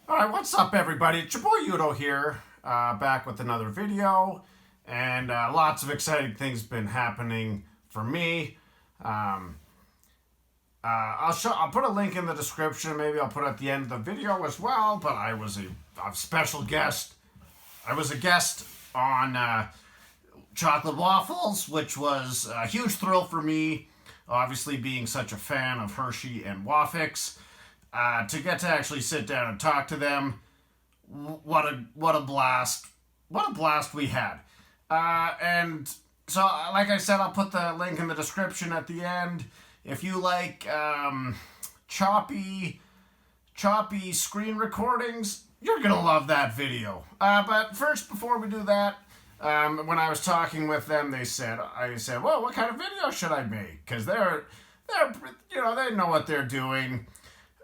Alright, what's up everybody? It's your boy Yudogh here, back with another video, and lots of exciting things been happening for me. I'll put a link in the description, maybe I'll put it at the end of the video as well, but I was a special guest. I was a guest on chocolate waffles, which was a huge thrill for me, obviously being such a fan of Hershey and Waffix. To get to actually sit down and talk to them, what a blast! What a blast we had! And so, like I said, I'll put the link in the description at the end. If you like choppy screen recordings, you're gonna love that video. But first, before we do that, when I was talking with them, I said, well, what kind of video should I make? Because they're they know what they're doing.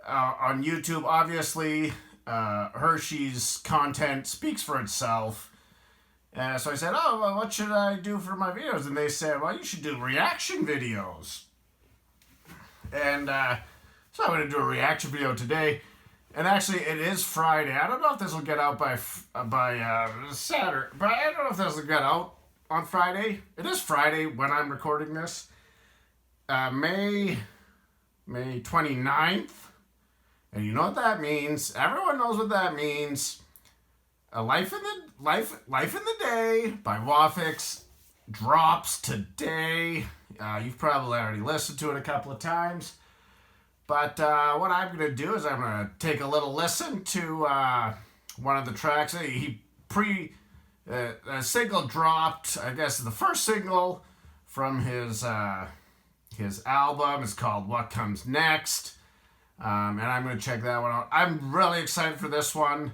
On YouTube, obviously, Hershey's content speaks for itself. So I said, oh, well, what should I do for my videos? And they said, well, you should do reaction videos. And so I'm going to do a reaction video today. And actually, it is Friday. I don't know if this will get out by Saturday. But I don't know if this will get out on Friday. It is Friday when I'm recording this. May 29th. And you know what that means. Everyone knows what that means. Life in the Day by Waffix drops today. You've probably already listened to it a couple of times. But what I'm going to do is I'm going to take a little listen to one of the tracks. A single dropped, I guess the first single from his album is called What Comes Next. And I'm going to check that one out. I'm really excited for this one.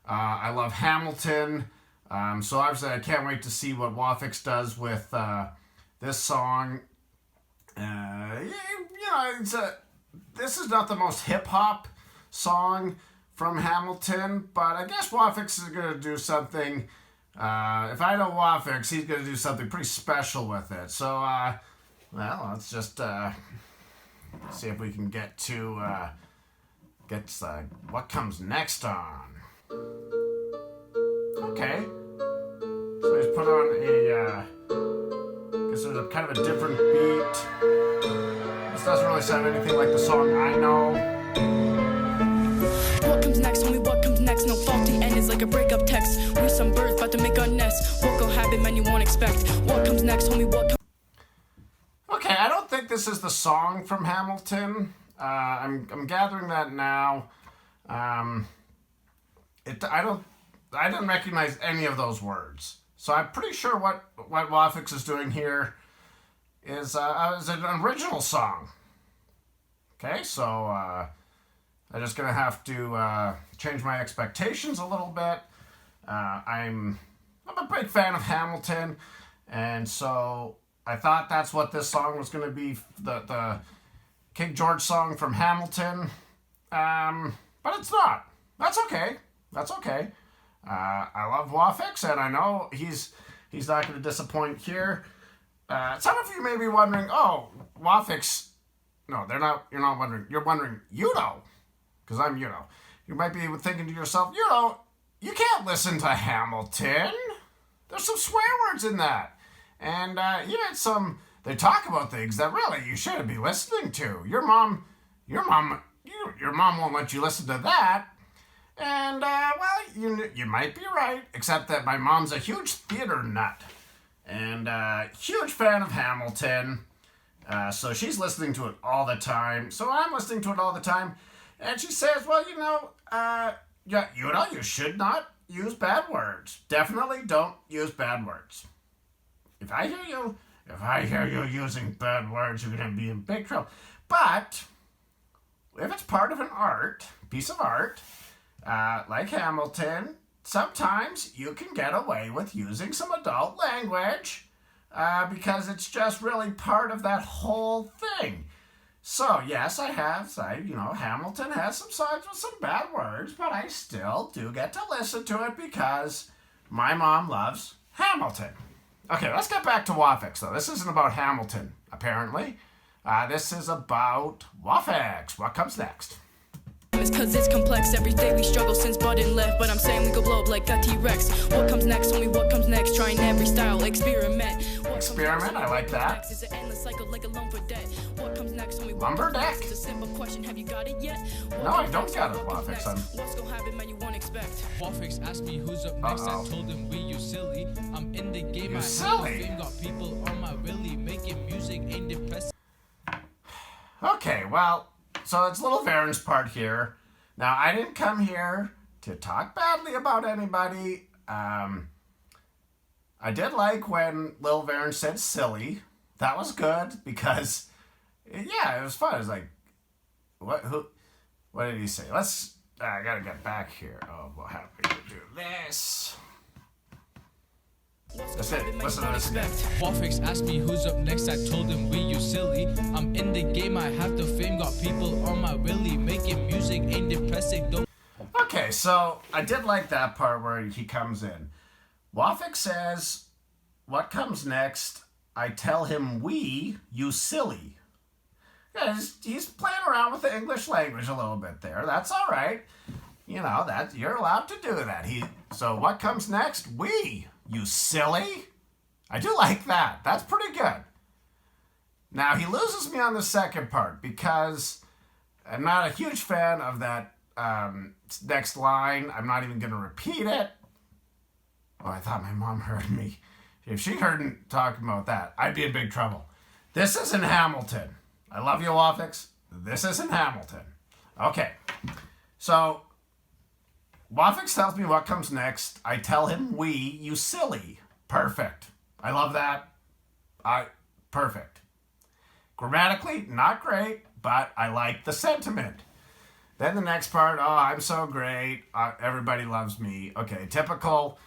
I love Hamilton. So obviously I can't wait to see what Waffix does with this song. This is not the most hip-hop song from Hamilton, but I guess Waffix is going to do something. If I know Waffix, he's going to do something pretty special with it. So, well, let's just see if we can get to what comes next on. Okay, so he's put on guess there's a kind of a different beat. This doesn't really sound anything like the song I know. What comes next, homie, what comes next? No faulty end is like a breakup text. We some birds about to make a nest. What go happen, man, you won't expect. What comes next, homie, what comes... Okay, I don't think this is the song from Hamilton. I'm gathering that now. I didn't recognize any of those words. So I'm pretty sure what Waffix is doing here is an original song. Okay, so I'm just gonna have to change my expectations a little bit. I'm a big fan of Hamilton, and so I thought that's what this song was going to be, the King George song from Hamilton. But it's not. That's okay. That's okay. I love Waffix, and I know he's not going to disappoint here. Some of you may be wondering, oh, Waffix. No, they're not. You're not wondering. You're wondering, Yudogh, because I'm Yudogh. You might be thinking to yourself, Yudogh, you can't listen to Hamilton. There's some swear words in that. And even they talk about things that really you shouldn't be listening to. Your mom won't let you listen to that. And, well, you might be right, except that my mom's a huge theater nut. And, huge fan of Hamilton. So she's listening to it all the time. So I'm listening to it all the time. And she says, well, you should not use bad words. Definitely don't use bad words. If I hear you using bad words, you're going to be in big trouble. But if it's part of an piece of art, like Hamilton, sometimes you can get away with using some adult language because it's just really part of that whole thing. So, yes, Hamilton has some songs with some bad words, but I still do get to listen to it because my mom loves Hamilton. Okay, let's get back to Waffix, though. This isn't about Hamilton, apparently. This is about Waffix. What comes next? is cause it's complex. Every day we struggle since button left, but I'm saying we go blow up like a T-Rex. What comes next, homie, what comes next? Trying every style, experiment. Experiment, I like that. Is an endless cycle like a loan for debt. What comes next, homie, what Lumber comes next? deck? It's a simple question, have you got it yet? No, I don't got it, Wafix. What's gonna happen, man, you won't expect. Wafix asked me who's up next. I told him we you silly. I'm in the game. You I silly. have the fame. Got people on my willy. Making music ain't depressing. Okay, well, so it's Lil Varen's part here. Now, I didn't come here to talk badly about anybody. I did like when Lil Varen said silly. That was good because, yeah, it was fun. It was like, what did he say? I gotta get back here. Oh, we'll have me to do this. That's it. Listen to this again. Wafix asked me who's up next. I told him we you silly. I'm in the game. I have the fame. Got people on my willy. Making music ain't depressing. Don't. Okay, so I did like that part where he comes in. Wafix says, what comes next? I tell him we, you silly. Yeah, he's playing around with the English language a little bit there. That's all right. You know, that you're allowed to do that. So what comes next? We, you silly. I do like that. That's pretty good. Now, he loses me on the second part because I'm not a huge fan of that next line. I'm not even going to repeat it. Oh, I thought my mom heard me. If she heard me talking about that, I'd be in big trouble. This isn't Hamilton. I love you, Wafix. This isn't Hamilton. Okay. So, Wafix tells me what comes next. I tell him we, you silly. Perfect. I love that. Perfect. Grammatically, not great, but I like the sentiment. Then the next part, oh, I'm so great. Everybody loves me. Okay, typical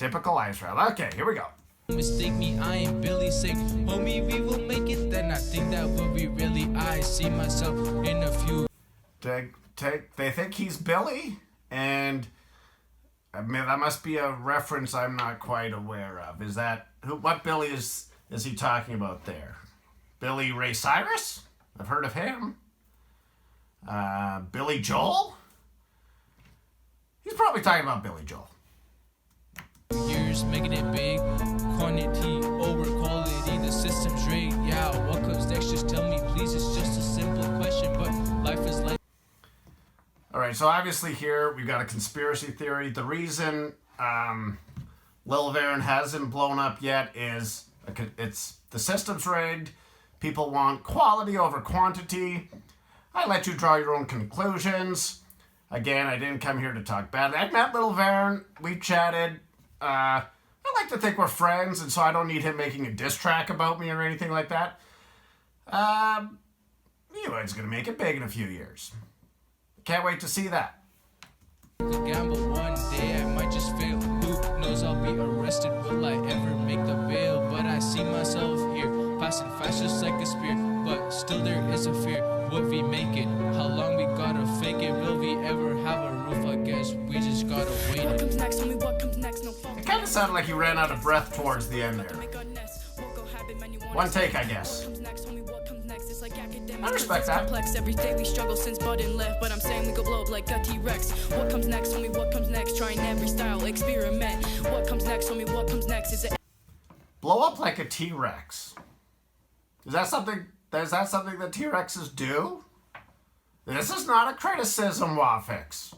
Israel. Okay, here we go. Mistake me, I ain't Billy sick. Homie, we will make it. Then I think that will be really. I see myself in a few. They think he's Billy, and I mean that must be a reference I'm not quite aware of. Is that what Billy is he talking about there? Billy Ray Cyrus? I've heard of him. Billy Joel? He's probably talking about Billy Joel. Years making it big, quantity over quality, the system's rigged. Yeah, what comes next? Just tell me, please. It's just a simple question, but life is like. All right, so obviously here we've got a conspiracy theory. The reason Lil Varen hasn't blown up yet is it's the system's rigged. People want quality over quantity. I let you draw your own conclusions. Again, I didn't come here to talk badly. I met Lil Varen. We chatted. I like to think we're friends, and so I don't need him making a diss track about me or anything like that. He's going to make it big in a few years. Can't wait to see that. Gamble one day, I might just fail. Who knows, I'll be arrested. Will I ever make the bail? But I see myself here, passing fast just like a spear. But still there is a fear. Will we make it? How long we gotta fake it? Will we ever have a roof? I guess we just gotta wait. What comes next, homie, what comes next? No fault. It kind of sounded like you ran out of breath towards the end there. One take, I guess. I respect that. Complex. Every day we struggle since button left, but I'm saying we go blow up like a T-Rex. What comes next, homie? What comes next? Trying every style, experiment. What comes next, homie? What comes next? Is it Blow up like a T-Rex? Is that something that T-Rexes do? This is not a criticism, Wafix.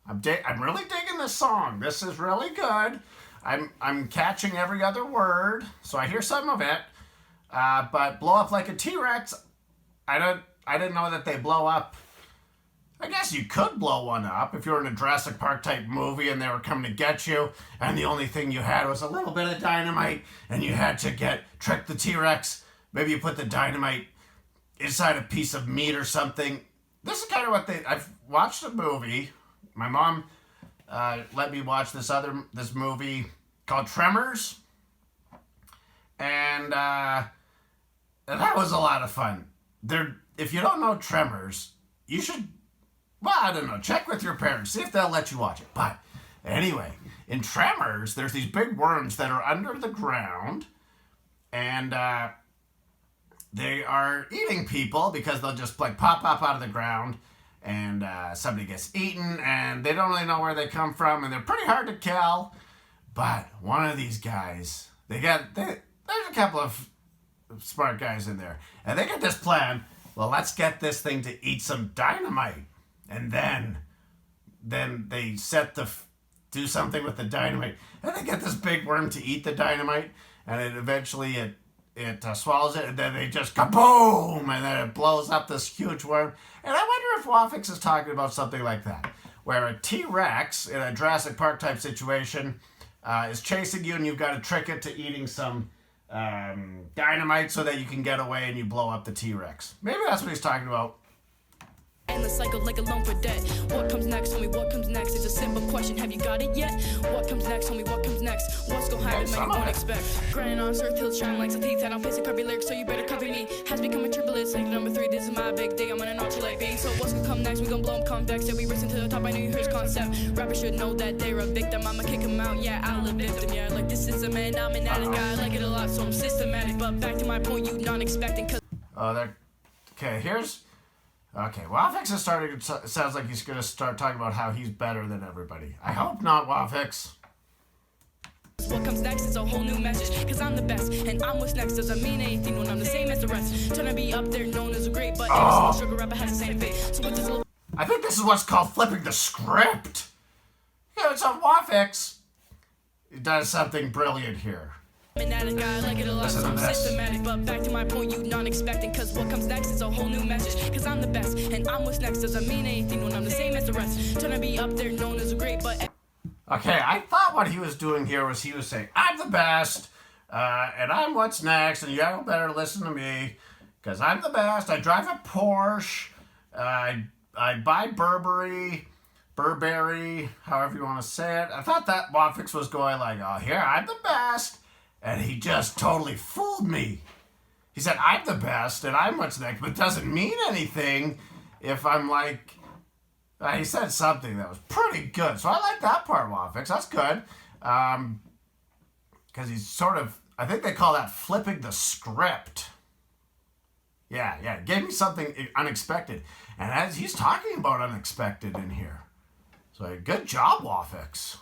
I'm really digging this song. This is really good. I'm catching every other word, so I hear some of it. But blow up like a T-Rex, I didn't know that they blow up. I guess you could blow one up if you were in a Jurassic Park type movie and they were coming to get you, and the only thing you had was a little bit of dynamite, and you had to trick the T-Rex. Maybe you put the dynamite inside a piece of meat or something. This is kind of what I've watched a movie. My mom let me watch this movie called Tremors, and that was a lot of fun. If you don't know Tremors, you should, well, I don't know, check with your parents, see if they'll let you watch it. But anyway, in Tremors, there's these big worms that are under the ground, and they are eating people because they'll just pop up out of the ground, and somebody gets eaten, and they don't really know where they come from, and they're pretty hard to kill. But one of these guys, there's a couple of smart guys in there, and they get this plan. Well, let's get this thing to eat some dynamite, and then they do something with the dynamite, and they get this big worm to eat the dynamite, and it eventually swallows it, and then they just kaboom, and then it blows up this huge worm. And I wonder if Wafix is talking about something like that, where a T-Rex in a Jurassic Park type situation is chasing you, and you've got to trick it to eating some dynamite so that you can get away and you blow up the T-Rex. Maybe that's what he's talking about. Endless cycle like a loan for debt. What comes next, homie? What comes next? It's a simple question. Have you got it yet? What comes next, homie? What comes next? What's gonna happen, man? You won't expect. Grinding on earth, hills shine like some teeth. I don't face a copy lyrics, so you better copy me. Has become a triple hit. Like number 3, this is my big day. I'm on an ultra light beam. So what's gonna come next? We gonna blow them convex. Yeah, we racing to the top. I know you heard his concept. Rappers should know that they're a victim. I'ma kick them out. Yeah, I'll evict them. Yeah, like this system, man. I'm an addict guy. I like it a lot, so I'm systematic. But back to my point, you non-expecting. Okay, Wafix is starting. It sounds like he's going to start talking about how he's better than everybody. I hope not, Wafix. What comes next is a whole new message, cause I'm the best, and I'm what's next. Doesn't mean anything when I'm the same as the rest. Trying to be up there, known as a great, but every single sugar rapper has the same fate. So with this little, I think this is what's called flipping the script. Yeah, it's on Wafix. He does something brilliant here. I'm an guy, I like it a lot, so I'm systematic. But back to my point, you non-expecting, cause what comes next is a whole new message. Cause I'm the best, and I'm what's next. Doesn't mean anything when I'm the same as the rest. Trying to be up there, known as a great, but okay, I thought what he was doing here was he was saying, I'm the best, and I'm what's next, and you better listen to me, because I'm the best. I drive a Porsche, I buy Burberry, however you want to say it. I thought that Wafix was going like, oh, here, I'm the best, and he just totally fooled me. He said, I'm the best, and I'm what's next, but it doesn't mean anything if I'm like... he said something that was pretty good. So I like that part, Wafix. That's good. Because he's sort of... I think they call that flipping the script. Yeah. Gave me something unexpected. And as he's talking about unexpected in here. So good job, Wafix.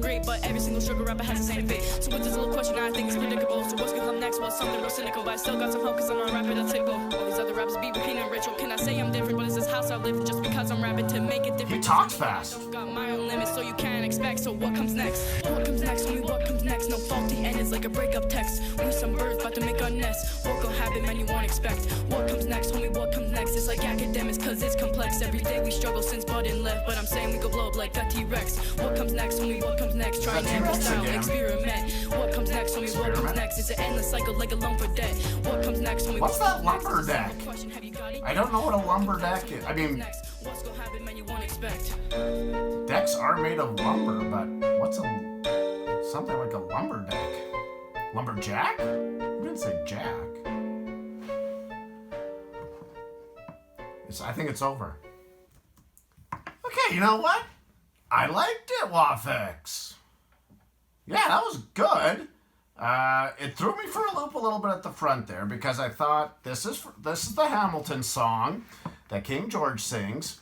Great, but every single sugar rapper has the same fate. So with this little question, I think it's predictable. So what's gonna come next? Well, something real cynical, but I still got some hope, cause I'm not rapping a typical. All these other rappers be repeating a ritual. Can I say I'm different? But it's this house I live in just because I'm rapping to make it different. He talks fast. I've got my own limits, so you can't expect. So what comes next? What comes next? Homie, what comes next? No faulty end, it's like a breakup text. We some birds about to make a nest. What gonna happen, man, you won't expect. What comes next? Homie, what comes next? It's like academics, cause it's complex. Every day we struggle since budding left, but I'm saying we go blow up like a T-Rex. What comes next? Homie, what comes next? Try and style, experiment. What comes next, homie? What comes next? It's an endless cycle like a loan for debt. What comes next, homie? What's that lumberjack? I don't know what a lumberjack is. I mean, what's gonna happen, man? You won't expect. Decks are made of lumber, but what's something like a lumberjack? Lumberjack? You didn't say jack. I think it's over. Okay, you know what? I liked it, Wafix. Yeah, that was good. It threw me for a loop a little bit at the front there because I thought this is the Hamilton song that King George sings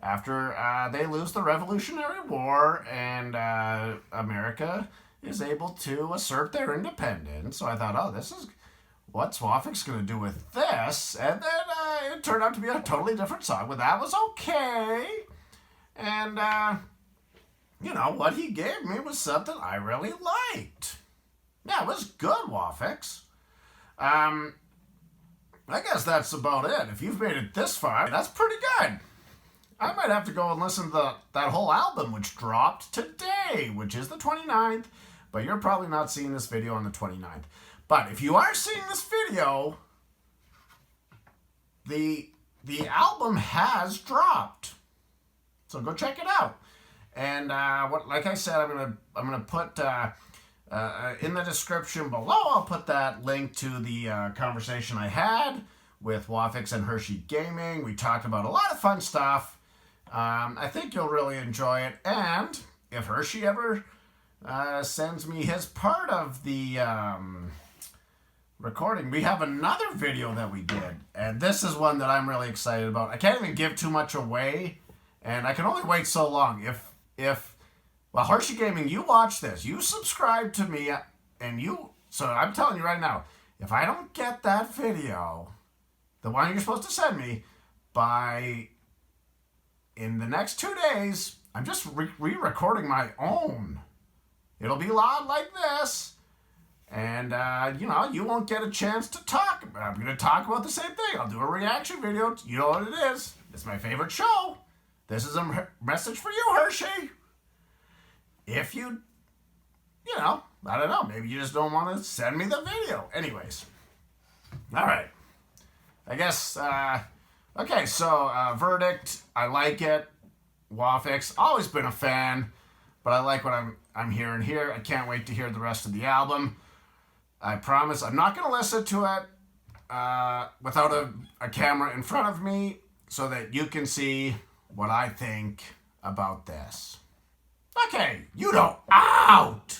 after they lose the Revolutionary War and America is able to assert their independence. So I thought, oh, what's Wafix going to do with this? And then it turned out to be a totally different song, but that was okay. And what he gave me was something I really liked. Yeah, it was good, Wafix. I guess that's about it. If you've made it this far, that's pretty good. I might have to go and listen to that whole album, which dropped today, which is the 29th. But you're probably not seeing this video on the 29th. But if you are seeing this video, the album has dropped. So go check it out. And like I said, I'm gonna put in the description below. I'll put that link to the conversation I had with Wafix and Hershey Gaming. We talked about a lot of fun stuff. I think you'll really enjoy it. And if Hershey ever sends me his part of the recording, we have another video that we did, and this is one that I'm really excited about. I can't even give too much away, and I can only wait so long. Well, Hershey Gaming, you watch this, you subscribe to me, so I'm telling you right now, if I don't get that video, the one you're supposed to send me, in the next 2 days, I'm just re-recording my own. It'll be a lot like this. And, you won't get a chance to talk. I'm going to talk about the same thing. I'll do a reaction video. You know what it is. It's my favorite show. This is a message for you, Hershey. If you, I don't know. Maybe you just don't want to send me the video. Anyways. All right. I guess, okay, so Verdict. I like it. Wafix. Always been a fan. But I like what I'm hearing here. I can't wait to hear the rest of the album. I promise I'm not going to listen to it without a camera in front of me so that you can see what I think about this. Okay, Yudogh out!